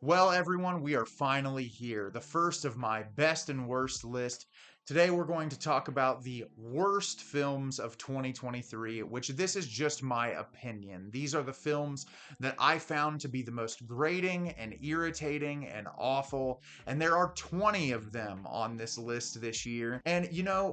Well, everyone, we are finally here. The first of my best and worst list. Today, we're going to talk about the worst films of 2023, which this is just my opinion. These are the films that I found to be the most grating and irritating and awful, and there are 20 of them on this list this year. And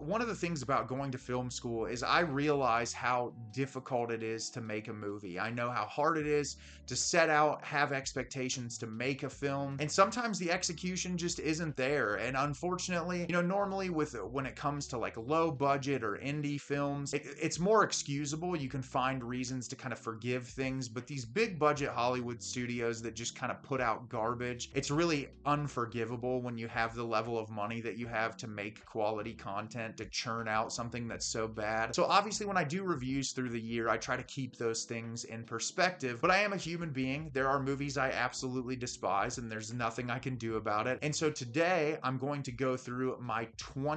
one of the things about going to film school is I realize how difficult it is to make a movie. I know how hard it is to set out, have expectations to make a film, and sometimes the execution just isn't there. And unfortunately, normally when it comes to like low budget or indie films, it's more excusable. You can find reasons to kind of forgive things, but these big budget Hollywood studios that just kind of put out garbage, it's really unforgivable when you have the level of money that you have to make quality content, to churn out something that's so bad. So obviously when I do reviews through the year, I try to keep those things in perspective, but I am a human being. There are movies I absolutely despise and there's nothing I can do about it. And so today I'm going to go through my 20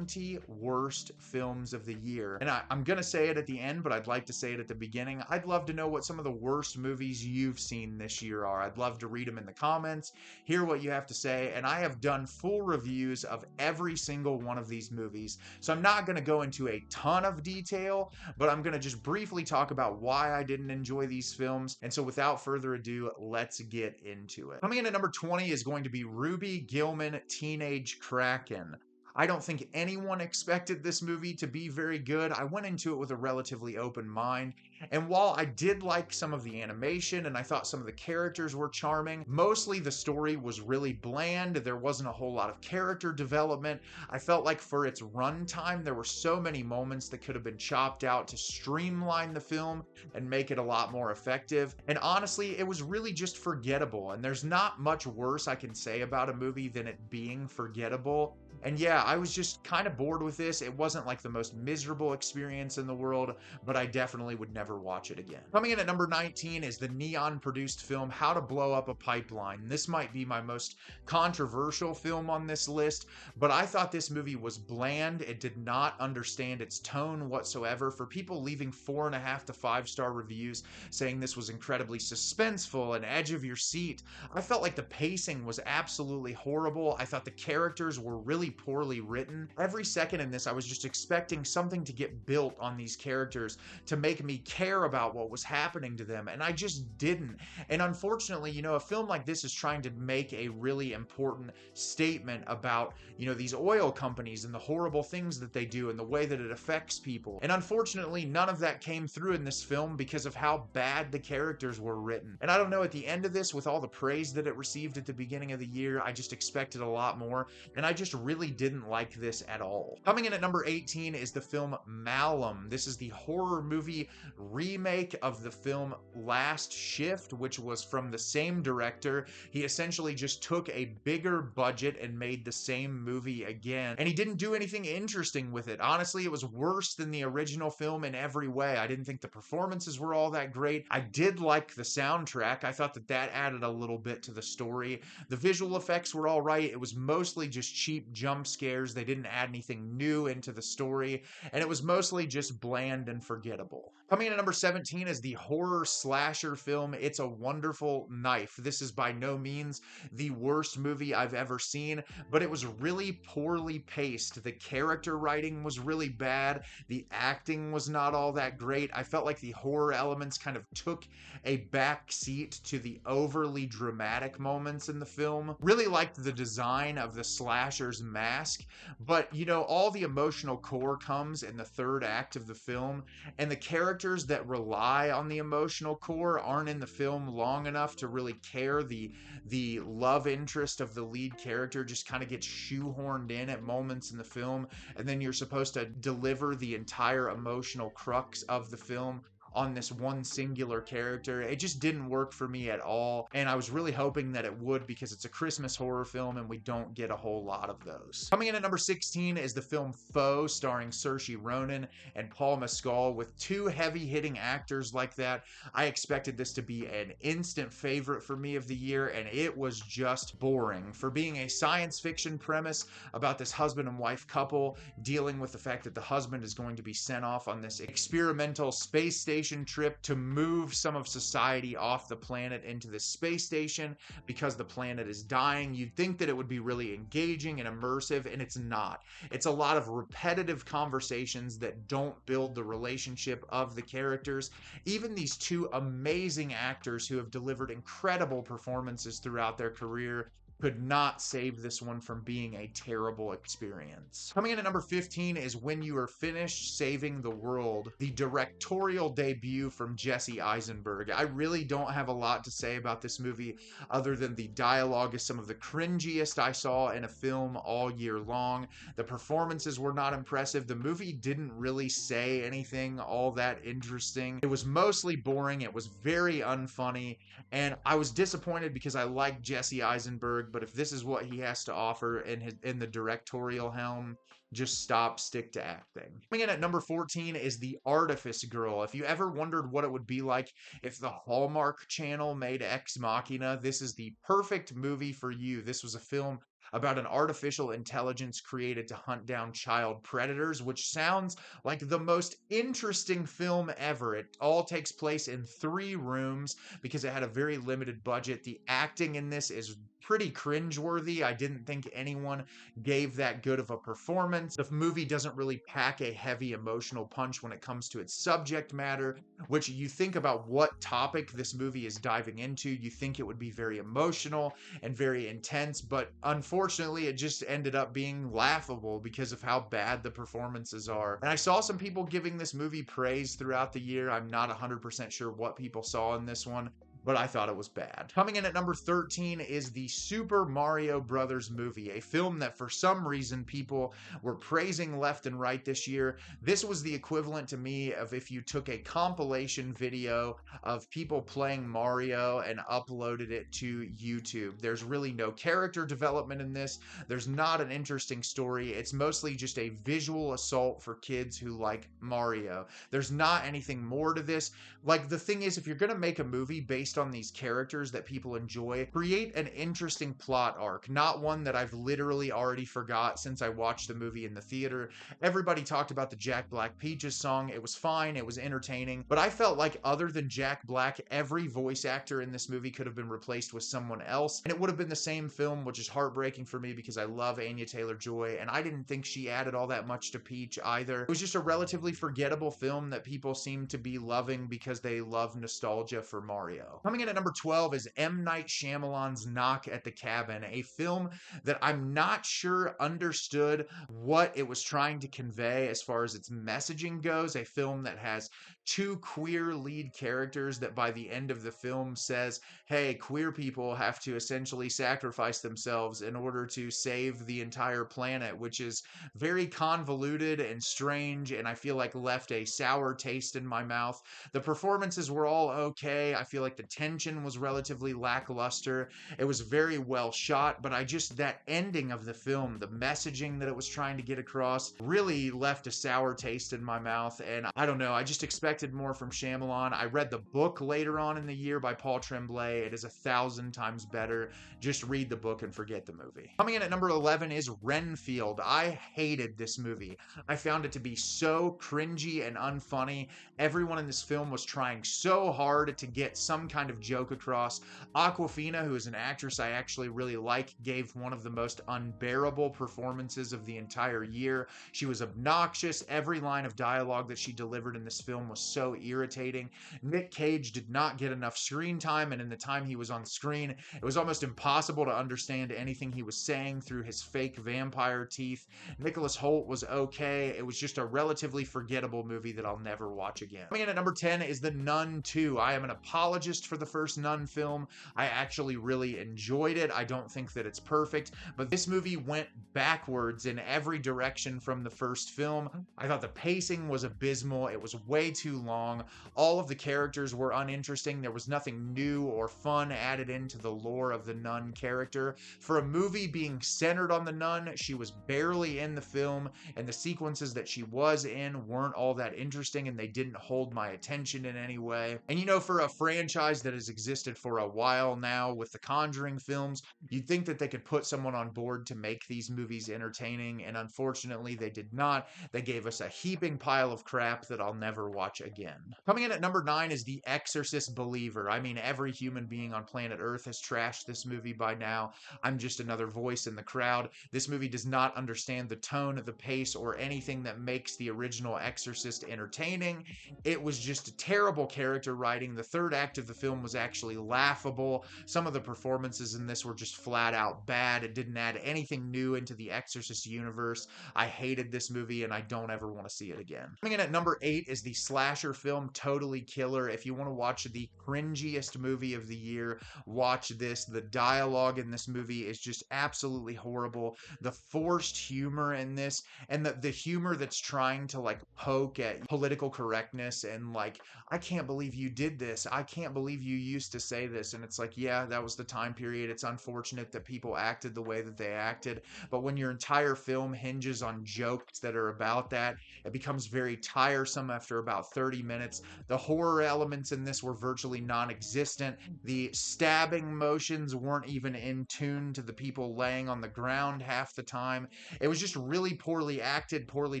worst films of the year. And I'm going to say it at the end, but I'd like to say it at the beginning. I'd love to know what some of the worst movies you've seen this year are. I'd love to read them in the comments, hear what you have to say. And I have done full reviews of every single one of these movies. So I'm not going to go into a ton of detail, but I'm going to just briefly talk about why I didn't enjoy these films. And so without further ado, let's get into it. Coming in at number 20 is going to be Ruby Gillman Teenage Kraken. I don't think anyone expected this movie to be very good. I went into it with a relatively open mind, and while I did like some of the animation and I thought some of the characters were charming, mostly the story was really bland. There wasn't a whole lot of character development. I felt like for its runtime, there were so many moments that could have been chopped out to streamline the film and make it a lot more effective. And honestly, it was really just forgettable, and there's not much worse I can say about a movie than it being forgettable. And yeah, I was just kind of bored with this. It wasn't like the most miserable experience in the world, but I definitely would never watch it again. Coming in at number 19 is the Neon-produced film How to Blow Up a Pipeline. This might be my most controversial film on this list, but I thought this movie was bland. It did not understand its tone whatsoever. For people leaving 4.5 to 5-star reviews saying this was incredibly suspenseful and edge of your seat, I felt like the pacing was absolutely horrible. I thought the characters were really poorly written. Every second in this, I was just expecting something to get built on these characters to make me care about what was happening to them, and I just didn't. And unfortunately, a film like this is trying to make a really important statement about, these oil companies and the horrible things that they do and the way that it affects people. And unfortunately, none of that came through in this film because of how bad the characters were written. And I don't know, at the end of this, with all the praise that it received at the beginning of the year, I just expected a lot more, and I just really didn't like this at all. Coming in at number 18 is the film Malum. This is the horror movie remake of the film Last Shift, which was from the same director. He essentially just took a bigger budget and made the same movie again, and he didn't do anything interesting with it. Honestly, it was worse than the original film in every way. I didn't think the performances were all that great. I did like the soundtrack. I thought that added a little bit to the story. The visual effects were all right. It was mostly just cheap jump scares. They didn't add anything new into the story, and it was mostly just bland and forgettable. Coming in at number 17 is the horror slasher film It's a Wonderful Knife. This is by no means the worst movie I've ever seen, but it was really poorly paced. The character writing was really bad. The acting was not all that great. I felt like the horror elements kind of took a back seat to the overly dramatic moments in the film. Really liked the design of the slasher's mask, but all the emotional core comes in the third act of the film, and the characters that rely on the emotional core aren't in the film long enough to really care. The love interest of the lead character just kind of gets shoehorned in at moments in the film, and then you're supposed to deliver the entire emotional crux of the film on this one singular character. It just didn't work for me at all, and I was really hoping that it would because it's a Christmas horror film and we don't get a whole lot of those. Coming in at number 16 is the film Foe, starring Saoirse Ronan and Paul Mescal. With two heavy-hitting actors like that, I expected this to be an instant favorite for me of the year, and it was just boring. For being a science fiction premise about this husband and wife couple dealing with the fact that the husband is going to be sent off on this experimental space station vacation trip to move some of society off the planet into the space station because the planet is dying. You'd think that it would be really engaging and immersive, and it's not. It's a lot of repetitive conversations that don't build the relationship of the characters. Even these two amazing actors who have delivered incredible performances throughout their career could not save this one from being a terrible experience. Coming in at number 15 is When You Are Finished Saving the World, the directorial debut from Jesse Eisenberg. I really don't have a lot to say about this movie other than the dialogue is some of the cringiest I saw in a film all year long. The performances were not impressive. The movie didn't really say anything all that interesting. It was mostly boring. It was very unfunny, and I was disappointed because I like Jesse Eisenberg, but if this is what he has to offer in the directorial helm, just stop, stick to acting. Coming in at number 14 is The Artificer Girl. If you ever wondered what it would be like if the Hallmark Channel made Ex Machina, this is the perfect movie for you. This was a film about an artificial intelligence created to hunt down child predators, which sounds like the most interesting film ever. It all takes place in 3 rooms because it had a very limited budget. The acting in this is pretty cringeworthy. I didn't think anyone gave that good of a performance. The movie doesn't really pack a heavy emotional punch when it comes to its subject matter, which you think about what topic this movie is diving into, you think it would be very emotional and very intense, but unfortunately it just ended up being laughable because of how bad the performances are. And I saw some people giving this movie praise throughout the year. I'm not 100% sure what people saw in this one, but I thought it was bad. Coming in at number 13 is the Super Mario Brothers movie, a film that for some reason people were praising left and right this year. This was the equivalent to me of if you took a compilation video of people playing Mario and uploaded it to YouTube. There's really no character development in this. There's not an interesting story. It's mostly just a visual assault for kids who like Mario. There's not anything more to this. Like, the thing is, if you're going to make a movie based on these characters that people enjoy, create an interesting plot arc, not one that I've literally already forgot since I watched the movie in the theater. Everybody talked about the Jack Black Peaches song. It was fine. It was entertaining. But I felt like other than Jack Black, every voice actor in this movie could have been replaced with someone else, and it would have been the same film, which is heartbreaking for me because I love Anya Taylor-Joy, and I didn't think she added all that much to Peach either. It was just a relatively forgettable film that people seem to be loving because they love nostalgia for Mario. Coming in at number 12 is M. Night Shyamalan's Knock at the Cabin, a film that I'm not sure understood what it was trying to convey as far as its messaging goes. A film that has 2 queer lead characters that by the end of the film says, hey, queer people have to essentially sacrifice themselves in order to save the entire planet, which is very convoluted and strange, and I feel like left a sour taste in my mouth. The performances were all okay. I feel like the tension was relatively lackluster. It was very well shot, but that ending of the film, the messaging that it was trying to get across, really left a sour taste in my mouth, and I don't know, I just expected more from Shyamalan. I read the book later on in the year by Paul Tremblay. It is 1,000 times better. Just read the book and forget the movie. Coming in at number 11 is Renfield. I hated this movie. I found it to be so cringy and unfunny. Everyone in this film was trying so hard to get some kind of joke across. Awkwafina, who is an actress I actually really like, gave one of the most unbearable performances of the entire year. She was obnoxious. Every line of dialogue that she delivered in this film was so irritating. Nick Cage did not get enough screen time, and in the time he was on screen, it was almost impossible to understand anything he was saying through his fake vampire teeth. Nicholas Hoult was okay. It was just a relatively forgettable movie that I'll never watch again. Coming in at number 10 is The Nun 2. I am an apologist for the first Nun film. I actually really enjoyed it. I don't think that it's perfect, but this movie went backwards in every direction from the first film. I thought the pacing was abysmal. It was way too long. All of the characters were uninteresting. There was nothing new or fun added into the lore of the Nun character. For a movie being centered on the Nun, she was barely in the film, and the sequences that she was in weren't all that interesting, and they didn't hold my attention in any way. And you know, for a franchise franchise that has existed for a while now with the Conjuring films. You'd think that they could put someone on board to make these movies entertaining, and unfortunately they did not. They gave us a heaping pile of crap that I'll never watch again. Coming in at number 9 is The Exorcist Believer. I mean, every human being on planet Earth has trashed this movie by now. I'm just another voice in the crowd. This movie does not understand the tone, the pace, or anything that makes the original Exorcist entertaining. It was just terrible character writing. The third act of the film was actually laughable. Some of the performances in this were just flat out bad. It didn't add anything new into the Exorcist universe. I hated this movie and I don't ever want to see it again. Coming in at number 8 is the slasher film Totally Killer. If you want to watch the cringiest movie of the year, watch this. The dialogue in this movie is just absolutely horrible. The forced humor in this, and the humor that's trying to like poke at political correctness and like, I can't believe you did this. I can't believe you used to say this. And it's like, yeah, that was the time period. It's unfortunate that people acted the way that they acted. But when your entire film hinges on jokes that are about that, it becomes very tiresome after about 30 minutes. The horror elements in this were virtually non-existent. The stabbing motions weren't even in tune to the people laying on the ground half the time. It was just really poorly acted, poorly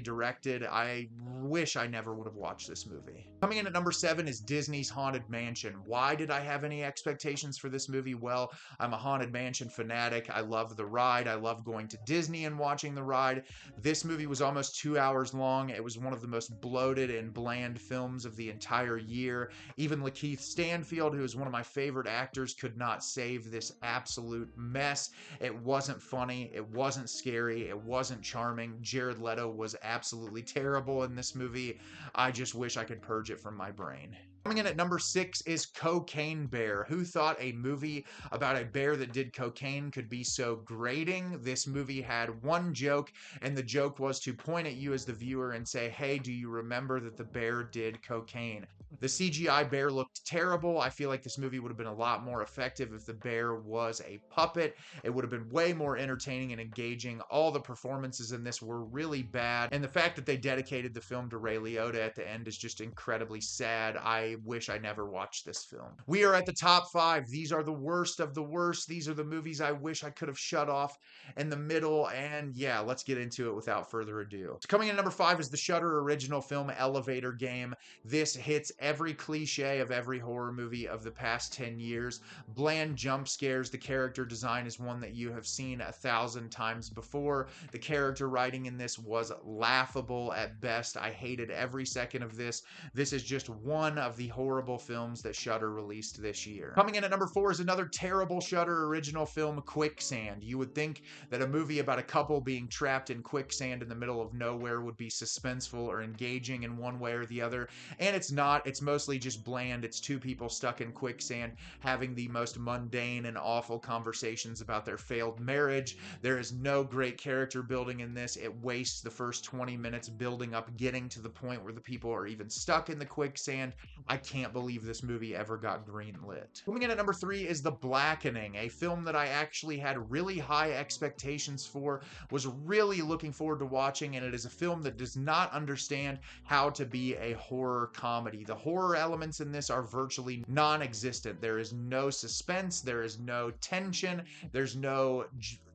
directed. I wish I never would have watched this movie. Coming in at number 7 is Disney's Haunted Mansion. Why did I have any expectations for this movie? Well, I'm a Haunted Mansion fanatic. I love the ride. I love going to Disney and watching the ride. This movie was almost 2 hours long. It was one of the most bloated and bland films of the entire year. Even Lakeith Stanfield, who is one of my favorite actors, could not save this absolute mess. It wasn't funny. It wasn't scary. It wasn't charming. Jared Leto was absolutely terrible in this movie. I just wish I could purge it from my brain. Coming in at number 6 is Cocaine Bear. Who thought a movie about a bear that did cocaine could be so grating? This movie had one joke, and the joke was to point at you as the viewer and say, hey, do you remember that the bear did cocaine? The CGI bear looked terrible. I feel like this movie would have been a lot more effective if the bear was a puppet. It would have been way more entertaining and engaging. All the performances in this were really bad, and the fact that they dedicated the film to Ray Liotta at the end is just incredibly sad. I wish I never watched this film. We are at the top 5. These are the worst of the worst. These are the movies I wish I could have shut off in the middle, and yeah, let's get into it without further ado. So coming in at number 5 is the Shudder original film Elevator Game. This hits every cliche of every horror movie of the past 10 years. Bland jump scares. The character design is one that you have seen 1,000 times before. The character writing in this was laughable at best. I hated every second of this. This is just one of the horrible films that Shudder released this year. Coming in at number 4 is another terrible Shudder original film, Quicksand. You would think that a movie about a couple being trapped in quicksand in the middle of nowhere would be suspenseful or engaging in one way or the other, and it's not. It's mostly just bland. It's two people stuck in quicksand having the most mundane and awful conversations about their failed marriage. There is no great character building in this. It wastes the first 20 minutes building up, getting to the point where the people are even stuck in the quicksand. I can't believe this movie ever got greenlit. Coming in at number 3 is The Blackening, a film that I actually had really high expectations for, was really looking forward to watching, and it is a film that does not understand how to be a horror comedy. The horror elements in this are virtually non-existent. There is no suspense, there is no tension, there's no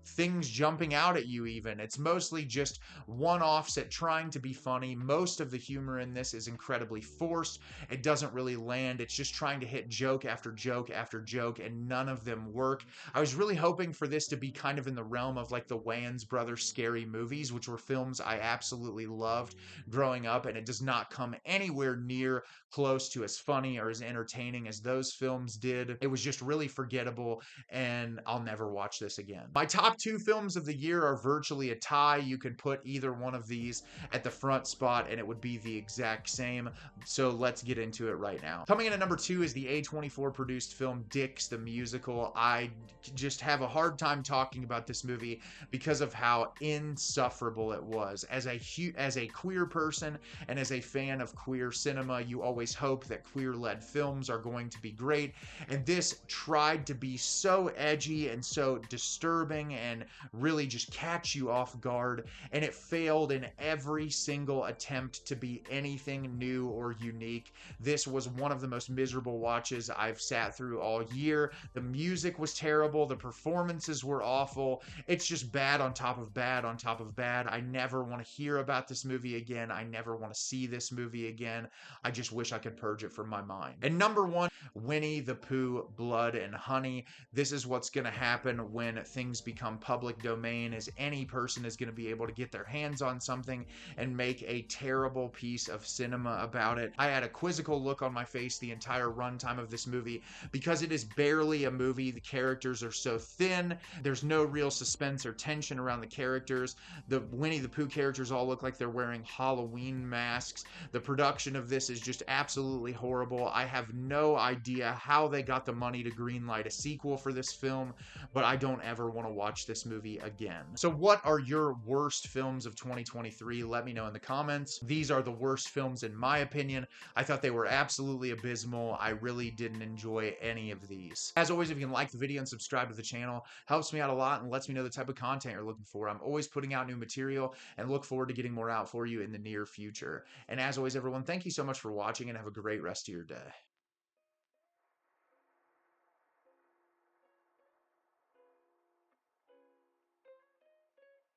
things jumping out at you even. It's mostly just one-offs at trying to be funny. Most of the humor in this is incredibly forced. It doesn't really land. It's just trying to hit joke after joke after joke, and none of them work. I was really hoping for this to be kind of in the realm of like the Wayans brothers scary movies, which were films I absolutely loved growing up, and it does not come anywhere near close to as funny or as entertaining as those films did. It was just really forgettable, and I'll never watch this again. My top 2 films of the year are virtually a tie. You could put either one of these at the front spot and it would be the exact same. So let's get into it right now. Coming in at number 2 is the A24 produced film Dicks the Musical. I just have a hard time talking about this movie because of how insufferable it was. As a queer person and as a fan of queer cinema, you always hope that queer-led films are going to be great, and this tried to be so edgy and so disturbing and really just catch you off guard, and it failed in every single attempt to be anything new or unique. This was one of the most miserable watches I've sat through all year. The music was terrible, the performances were awful. It's just bad on top of bad on top of bad. I never want to hear about this movie again. I never want to see this movie again. I just wish I could purge it from my mind. And number one, Winnie the Pooh, Blood and Honey. This is what's going to happen when things become public domain, is any person is going to be able to get their hands on something and make a terrible piece of cinema about it. I had a quizzical look on my face the entire runtime of this movie because it is barely a movie. The characters are so thin. There's no real suspense or tension around the characters. The Winnie the Pooh characters all look like they're wearing Halloween masks. The production of this is just absolutely horrible. I have no idea how they got the money to greenlight a sequel for this film, but I don't ever want to watch this movie again. So what are your worst films of 2023? Let me know in the comments. These are the worst films in my opinion. I thought they were absolutely abysmal. I really didn't enjoy any of these. As always, if you can like the video and subscribe to the channel, helps me out a lot and lets me know the type of content you're looking for. I'm always putting out new material and look forward to getting more out for you in the near future. And as always, everyone, thank you so much for watching and have a great rest of your day.